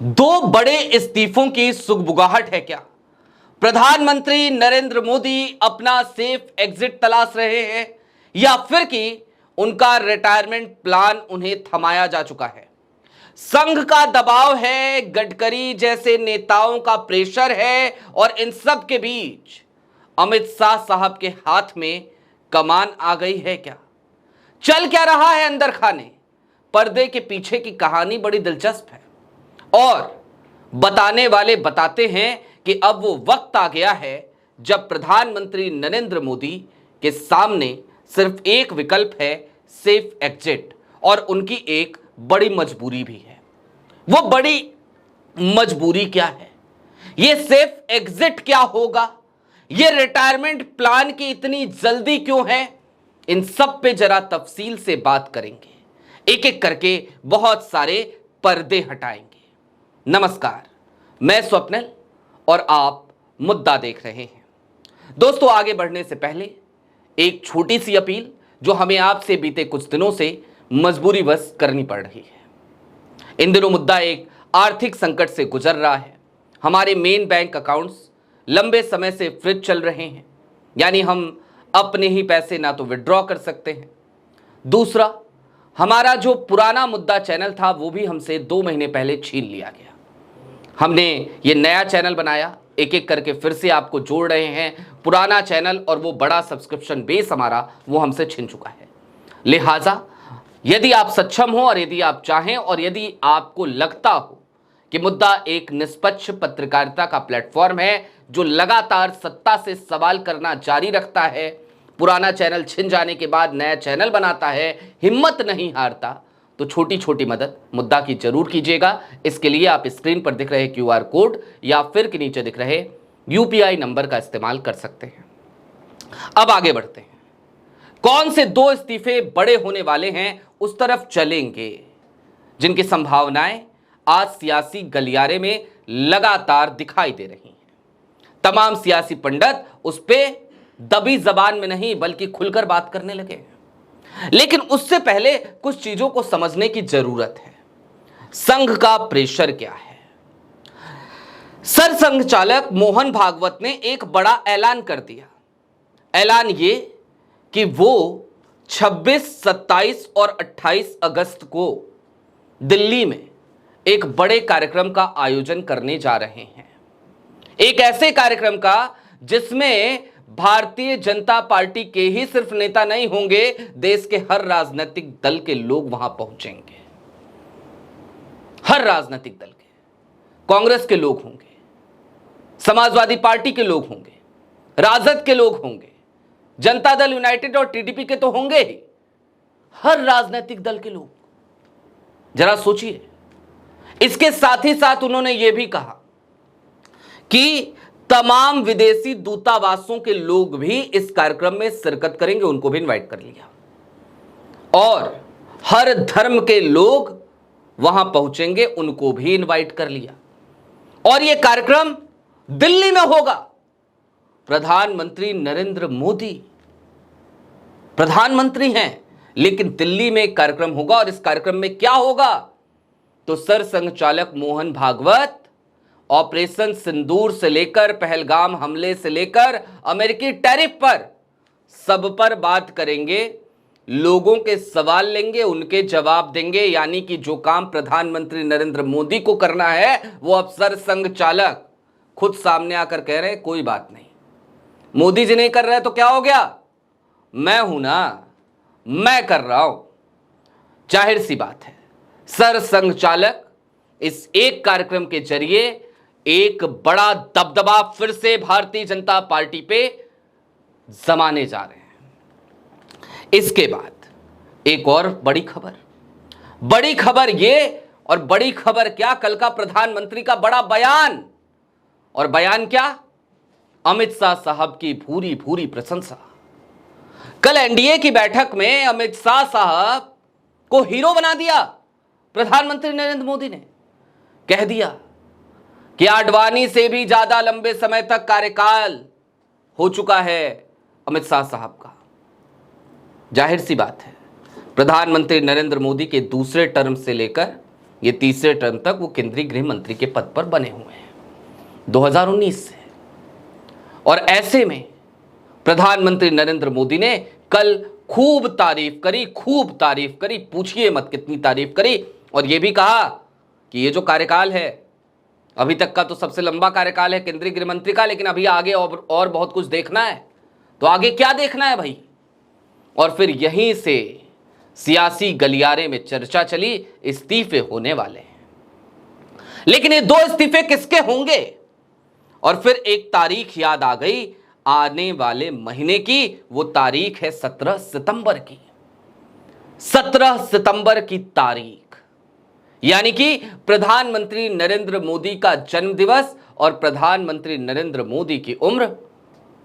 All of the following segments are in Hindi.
दो बड़े इस्तीफों की सुगबुगाहट है क्या? प्रधानमंत्री नरेंद्र मोदी अपना सेफ एग्जिट तलाश रहे हैं या फिर कि उनका रिटायरमेंट प्लान उन्हें थमाया जा चुका है? संघ का दबाव है, गडकरी जैसे नेताओं का प्रेशर है और इन सब के बीच अमित शाह साहब के हाथ में कमान आ गई है क्या? चल क्या रहा है अंदर खाने? पर्दे के पीछे की कहानी बड़ी दिलचस्प है और बताने वाले बताते हैं कि अब वो वक्त आ गया है जब प्रधानमंत्री नरेंद्र मोदी के सामने सिर्फ एक विकल्प है, सेफ एग्जिट, और उनकी एक बड़ी मजबूरी भी है। वो बड़ी मजबूरी क्या है? ये सेफ एग्जिट क्या होगा? ये रिटायरमेंट प्लान की इतनी जल्दी क्यों है? इन सब पे जरा तफसील से बात करेंगे, एक एक करके बहुत सारे पर्दे हटाएंगे। नमस्कार, मैं स्वप्निल और आप मुद्दा देख रहे हैं। दोस्तों, आगे बढ़ने से पहले एक छोटी सी अपील जो हमें आपसे बीते कुछ दिनों से मजबूरीवश करनी पड़ रही है। इन दिनों मुद्दा एक आर्थिक संकट से गुजर रहा है। हमारे मेन बैंक अकाउंट्स लंबे समय से फ्रीज चल रहे हैं, यानी हम अपने ही पैसे ना तो विड्रॉ कर सकते हैं। दूसरा, हमारा जो पुराना मुद्दा चैनल था वो भी हमसे 2 महीने पहले छीन लिया गया। हमने ये नया चैनल बनाया, एक एक करके फिर से आपको जोड़ रहे हैं। पुराना चैनल और वो बड़ा सब्सक्रिप्शन बेस हमारा वो हमसे छिन चुका है। लिहाजा यदि आप सक्षम हो और यदि आप चाहें और यदि आपको लगता हो कि मुद्दा एक निष्पक्ष पत्रकारिता का प्लेटफॉर्म है जो लगातार सत्ता से सवाल करना जारी रखता है, पुराना चैनल छिन जाने के बाद नया चैनल बनाता है, हिम्मत नहीं हारता, तो छोटी छोटी मदद मुद्दा की जरूर कीजिएगा। इसके लिए आप स्क्रीन पर दिख रहे QR कोड या फिर के नीचे दिख रहे UPI नंबर का इस्तेमाल कर सकते हैं। अब आगे बढ़ते हैं। कौन से 2 इस्तीफे बड़े होने वाले हैं उस तरफ चलेंगे, जिनकी संभावनाएं आज सियासी गलियारे में लगातार दिखाई दे रही हैं। तमाम सियासी पंडित उस पे दबी जबान में नहीं बल्कि खुलकर बात करने लगे। लेकिन उससे पहले कुछ चीजों को समझने की जरूरत है। संघ का प्रेशर क्या है? सरसंघ चालक मोहन भागवत ने एक बड़ा ऐलान कर दिया। ऐलान ये कि वो 26, 27 और 28 अगस्त को दिल्ली में एक बड़े कार्यक्रम का आयोजन करने जा रहे हैं। एक ऐसे कार्यक्रम का जिसमें भारतीय जनता पार्टी के ही सिर्फ नेता नहीं होंगे, देश के हर राजनीतिक दल के लोग वहां पहुंचेंगे। हर राजनीतिक दल के, कांग्रेस के लोग होंगे, समाजवादी पार्टी के लोग होंगे, राजद के लोग होंगे, जनता दल यूनाइटेड और TDP के तो होंगे ही, हर राजनीतिक दल के लोग। जरा सोचिए। इसके साथ ही साथ उन्होंने यह भी कहा कि तमाम विदेशी दूतावासों के लोग भी इस कार्यक्रम में शिरकत करेंगे, उनको भी इनवाइट कर लिया, और हर धर्म के लोग वहां पहुंचेंगे, उनको भी इनवाइट कर लिया। और यह कार्यक्रम दिल्ली में होगा। प्रधानमंत्री नरेंद्र मोदी प्रधानमंत्री हैं, लेकिन दिल्ली में एक कार्यक्रम होगा। और इस कार्यक्रम में क्या होगा? तो सरसंघ चालक मोहन भागवत ऑपरेशन सिंदूर से लेकर पहलगाम हमले से लेकर अमेरिकी टैरिफ पर सब पर बात करेंगे, लोगों के सवाल लेंगे, उनके जवाब देंगे। यानी कि जो काम प्रधानमंत्री नरेंद्र मोदी को करना है वो अब सरसंघ चालक खुद सामने आकर कह रहे हैं कोई बात नहीं, मोदी जी नहीं कर रहे तो क्या हो गया, मैं हूं ना, मैं कर रहा हूं। जाहिर सी बात है, सरसंघ चालक इस एक कार्यक्रम के जरिए एक बड़ा दबदबा फिर से भारतीय जनता पार्टी पे जमाने जा रहे हैं। इसके बाद एक और बड़ी खबर ये, और बड़ी खबर क्या, कल का प्रधानमंत्री का बड़ा बयान। और बयान क्या? अमित शाह साहब की भूरी भूरी प्रशंसा। कल NDA की बैठक में अमित शाह साहब को हीरो बना दिया प्रधानमंत्री नरेंद्र मोदी ने। कह दिया कि आडवाणी से भी ज्यादा लंबे समय तक कार्यकाल हो चुका है अमित शाह साहब का। जाहिर सी बात है, प्रधानमंत्री नरेंद्र मोदी के दूसरे टर्म से लेकर ये तीसरे टर्म तक वो केंद्रीय गृह मंत्री के पद पर बने हुए हैं 2019 से। और ऐसे में प्रधानमंत्री नरेंद्र मोदी ने कल खूब तारीफ करी, पूछिए मत कितनी तारीफ करी। और यह भी कहा कि ये जो कार्यकाल है, अभी तक का तो सबसे लंबा कार्यकाल है केंद्रीय गृह मंत्री का, लेकिन अभी आगे और बहुत कुछ देखना है। तो आगे क्या देखना है भाई? और फिर यहीं से सियासी गलियारे में चर्चा चली, इस्तीफे होने वाले हैं। लेकिन ये 2 इस्तीफे किसके होंगे? और फिर एक तारीख याद आ गई आने वाले महीने की। वो तारीख है 17 सितंबर की। 17 सितंबर की तारीख, यानी कि प्रधानमंत्री नरेंद्र मोदी का जन्मदिवस, और प्रधानमंत्री नरेंद्र मोदी की उम्र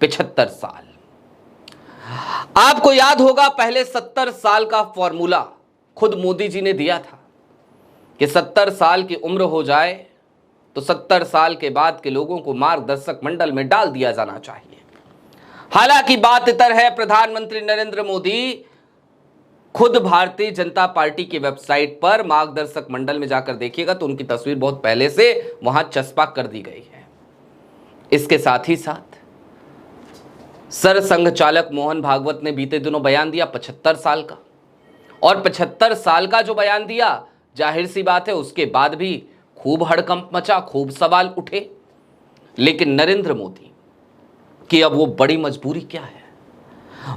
75 साल। आपको याद होगा पहले 70 साल का फॉर्मूला खुद मोदी जी ने दिया था कि 70 साल की उम्र हो जाए तो 70 साल के बाद के लोगों को मार्गदर्शक मंडल में डाल दिया जाना चाहिए। हालांकि बात इतर है, प्रधानमंत्री नरेंद्र मोदी खुद भारतीय जनता पार्टी की वेबसाइट पर मार्गदर्शक मंडल में जाकर देखिएगा तो उनकी तस्वीर बहुत पहले से वहां चस्पा कर दी गई है। इसके साथ ही साथ सरसंघ चालक मोहन भागवत ने बीते दिनों बयान दिया 75 साल का, और 75 साल का जो बयान दिया, जाहिर सी बात है उसके बाद भी खूब हड़कंप मचा, खूब सवाल उठे। लेकिन नरेंद्र मोदी की अब वो बड़ी मजबूरी क्या है?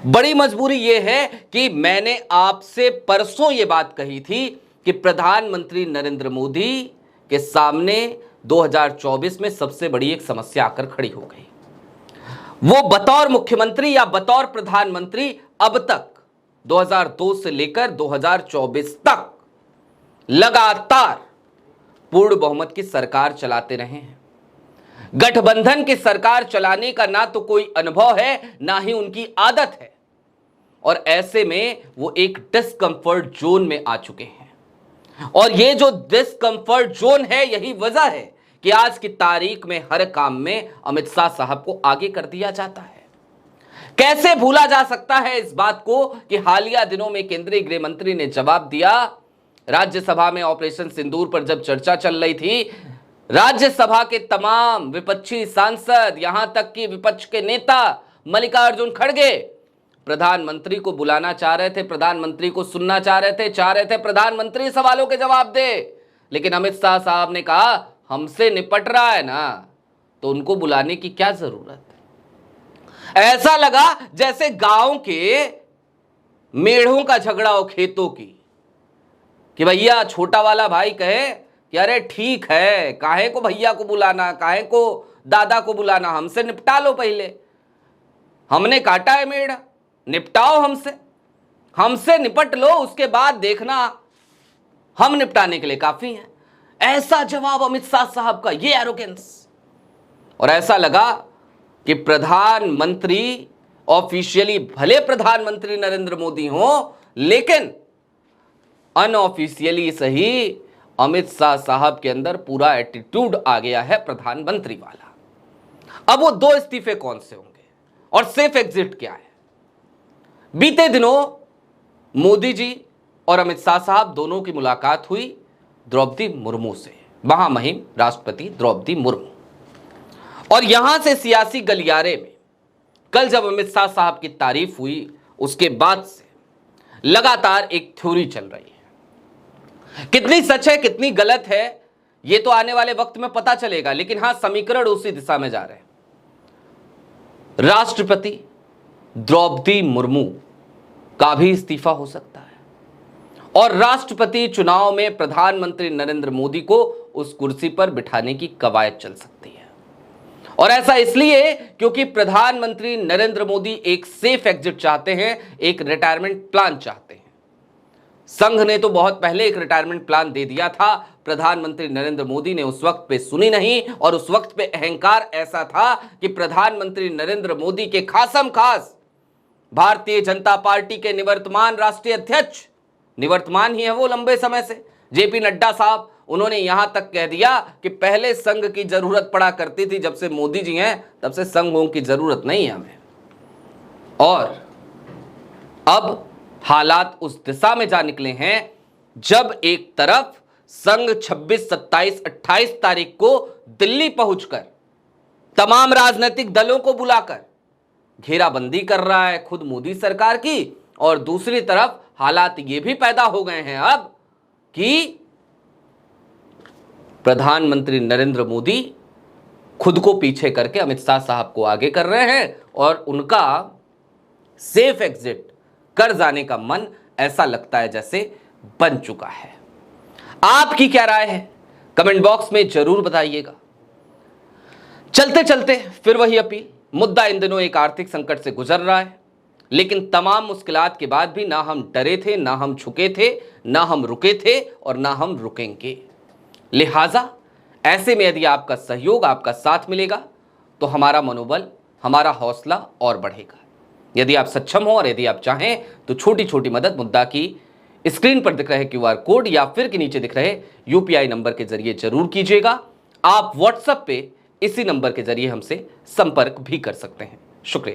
बड़ी मजबूरी यह है कि मैंने आपसे परसों यह बात कही थी कि प्रधानमंत्री नरेंद्र मोदी के सामने 2024 में सबसे बड़ी एक समस्या आकर खड़ी हो गई। वो बतौर मुख्यमंत्री या बतौर प्रधानमंत्री अब तक 2002 से लेकर 2024 तक लगातार पूर्ण बहुमत की सरकार चलाते रहे हैं। गठबंधन की सरकार चलाने का ना तो कोई अनुभव है, ना ही उनकी आदत है, और ऐसे में वो एक डिस्कंफर्ट जोन में आ चुके हैं। और ये जो डिस्कंफर्ट जोन है, यही वजह है कि आज की तारीख में हर काम में अमित शाह साहब को आगे कर दिया जाता है। कैसे भूला जा सकता है इस बात को कि हालिया दिनों में केंद्रीय गृह मंत्री ने जवाब दिया, राज्यसभा में ऑपरेशन सिंदूर पर जब चर्चा चल रही थी, राज्यसभा के तमाम विपक्षी सांसद, यहां तक कि विपक्ष के नेता मल्लिकार्जुन खड़गे प्रधानमंत्री को बुलाना चाह रहे थे, प्रधानमंत्री को सुनना चाह रहे थे प्रधानमंत्री सवालों के जवाब दे। लेकिन अमित शाह साहब ने कहा हमसे निपट रहा है ना, तो उनको बुलाने की क्या जरूरत। ऐसा लगा जैसे गांव के मेढ़ों का झगड़ा हो खेतों की, कि भैया छोटा वाला भाई कहे कि अरे ठीक है, काहे को भैया को बुलाना, काहे को दादा को बुलाना, हमसे निपटा लो, पहले हमने काटा है मेढ़, निपटाओ हमसे निपट लो, उसके बाद देखना, हम निपटाने के लिए काफी हैं। ऐसा जवाब अमित शाह साहब का, ये एरोगेंस। और ऐसा लगा कि प्रधानमंत्री ऑफिशियली भले प्रधानमंत्री नरेंद्र मोदी हो, लेकिन अनऑफिशियली सही अमित शाह साहब के अंदर पूरा एटीट्यूड आ गया है प्रधानमंत्री वाला। अब वो 2 इस्तीफे कौन से होंगे और सेफ एग्जिट क्या है? बीते दिनों मोदी जी और अमित शाह साहब दोनों की मुलाकात हुई द्रौपदी मुर्मू से, महामहिम राष्ट्रपति द्रौपदी मुर्मू। और यहां से सियासी गलियारे में कल जब अमित शाह साहब की तारीफ हुई, उसके बाद से लगातार एक थ्योरी चल रही है। कितनी सच है, कितनी गलत है, यह तो आने वाले वक्त में पता चलेगा, लेकिन हां, समीकरण उसी दिशा में जा रहे हैं। राष्ट्रपति द्रौपदी मुर्मू का भी इस्तीफा हो सकता है, और राष्ट्रपति चुनाव में प्रधानमंत्री नरेंद्र मोदी को उस कुर्सी पर बिठाने की कवायद चल सकती है। और ऐसा इसलिए क्योंकि प्रधानमंत्री नरेंद्र मोदी एक सेफ एग्जिट चाहते हैं, एक रिटायरमेंट प्लान चाहते हैं। संघ ने तो बहुत पहले एक रिटायरमेंट प्लान दे दिया था, प्रधानमंत्री नरेंद्र मोदी ने उस वक्त पे सुनी नहीं, और उस वक्त पे अहंकार ऐसा था कि प्रधानमंत्री नरेंद्र मोदी के खासम खास भारतीय जनता पार्टी के निवर्तमान राष्ट्रीय अध्यक्ष, निवर्तमान ही है वो लंबे समय से, जेपी नड्डा साहब, उन्होंने यहां तक कह दिया कि पहले संघ की जरूरत पड़ा करती थी, जब से मोदी जी हैं तब से संघों की जरूरत नहीं है हमें। और अब हालात उस दिशा में जा निकले हैं जब एक तरफ संघ 26, 27, 28 तारीख को दिल्ली पहुंचकर तमाम राजनीतिक दलों को बुलाकर घेराबंदी कर रहा है खुद मोदी सरकार की, और दूसरी तरफ हालात ये भी पैदा हो गए हैं अब कि प्रधानमंत्री नरेंद्र मोदी खुद को पीछे करके अमित शाह साहब को आगे कर रहे हैं और उनका सेफ एग्जिट कर जाने का मन ऐसा लगता है जैसे बन चुका है। आपकी क्या राय है कमेंट बॉक्स में जरूर बताइएगा। चलते चलते फिर वही अपील, मुद्दा इन दिनों एक आर्थिक संकट से गुजर रहा है, लेकिन तमाम मुश्किलात के बाद भी ना हम डरे थे, ना हम झुके थे, ना हम रुके थे और ना हम रुकेंगे। लिहाजा ऐसे में यदि आपका सहयोग, आपका साथ मिलेगा तो हमारा मनोबल, हमारा हौसला और बढ़ेगा। यदि आप सक्षम हो और यदि आप चाहें तो छोटी छोटी मदद मुद्दा की स्क्रीन पर दिख रहे QR कोड या फिर के नीचे दिख रहे UPI नंबर के जरिए जरूर कीजिएगा। आप WhatsApp पे इसी नंबर के जरिए हमसे संपर्क भी कर सकते हैं। शुक्रिया।